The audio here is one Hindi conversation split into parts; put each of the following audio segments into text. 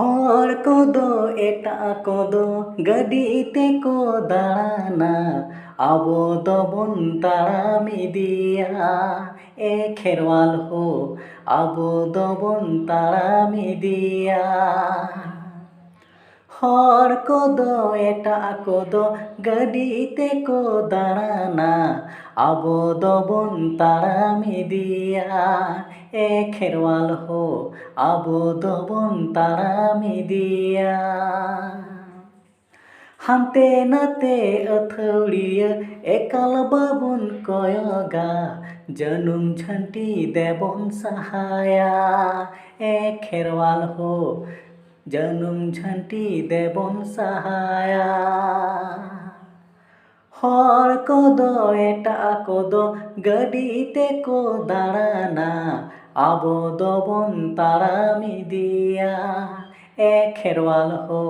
हर कोदो एटा कोदो गाड़ी तेको दाड़ाना आबो दोबन ताड़ाम इदिया ए खेरवाल हो आबो दोबन ताड़ाम इदिया हर कोदो एटा कोदो गाड़ी तेको दाड़ाना आबो दोबन ताड़ाम इदिया ए खेरवाल हो आबो दोबन ताड़ाम इदिया हान्ते नाते अथौड़िया एकाल बाबन कयगा जनुम झन्टी देबन साहाया ए खेरवाल हो जनुम झन्टी देबन साहाया हर कोदो एटा कोदो गाड़ी तेको दाड़ाना आबो दोबन ताड़ाम इदिया ए खेरवाल हो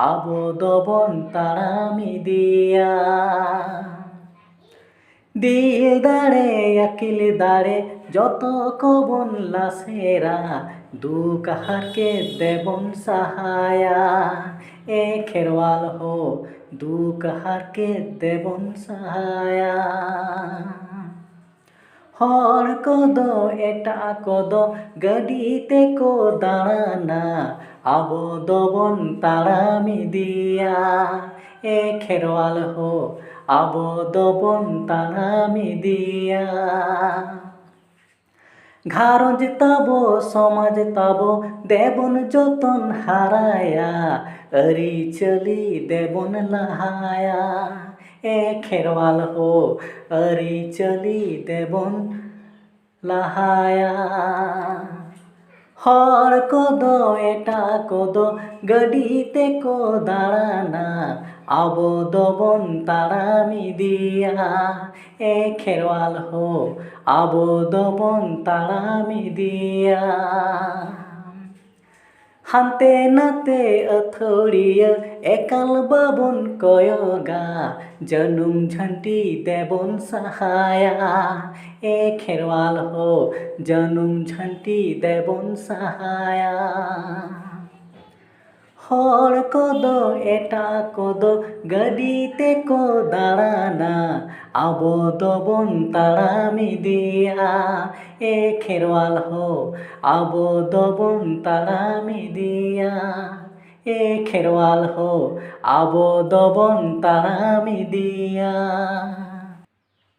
आबो दोबन ताड़ाम इदिया दिल दाड़े आकिल दाड़े जतो कबन लासेरा दुख हारके देबन साहाया ए खेरवाल हो दुख हारके देबन साहाया हर कोदो एटा कोदो गाड़ी तेको दाड़ाना आबो दोबन ताड़ाम इदिया ए खेरवाल हो आबो दोबन ताड़ाम इदिया घारंज ताबो समाज ताबो देबन जतन हाराया अरी चली देबन लाहाया ए खेरवाल हो अरी चली देबन लाहाया हर कोदो एटा कोदो गाड़ी तेको दाड़ाना आबो दोबन ताड़ाम इदिया ए खेरवाल हो आबो दोबन ताड़ाम इदिया हान्ते नाते अथौड़िया एकाल बाबन कयगा जनुम झन्टी देबन साहाया ए खेरवाल हो जनुम झन्टी देबन साहाया हर कोदो एटा कोदो गाड़ी तेको दाड़ाना आबो दोबन ताड़ाम इदिया ए खेरवाल हो आबो दोबन ताड़ाम इदिया ए खेरवाल हो आबो दोबन ताड़ाम इदिया।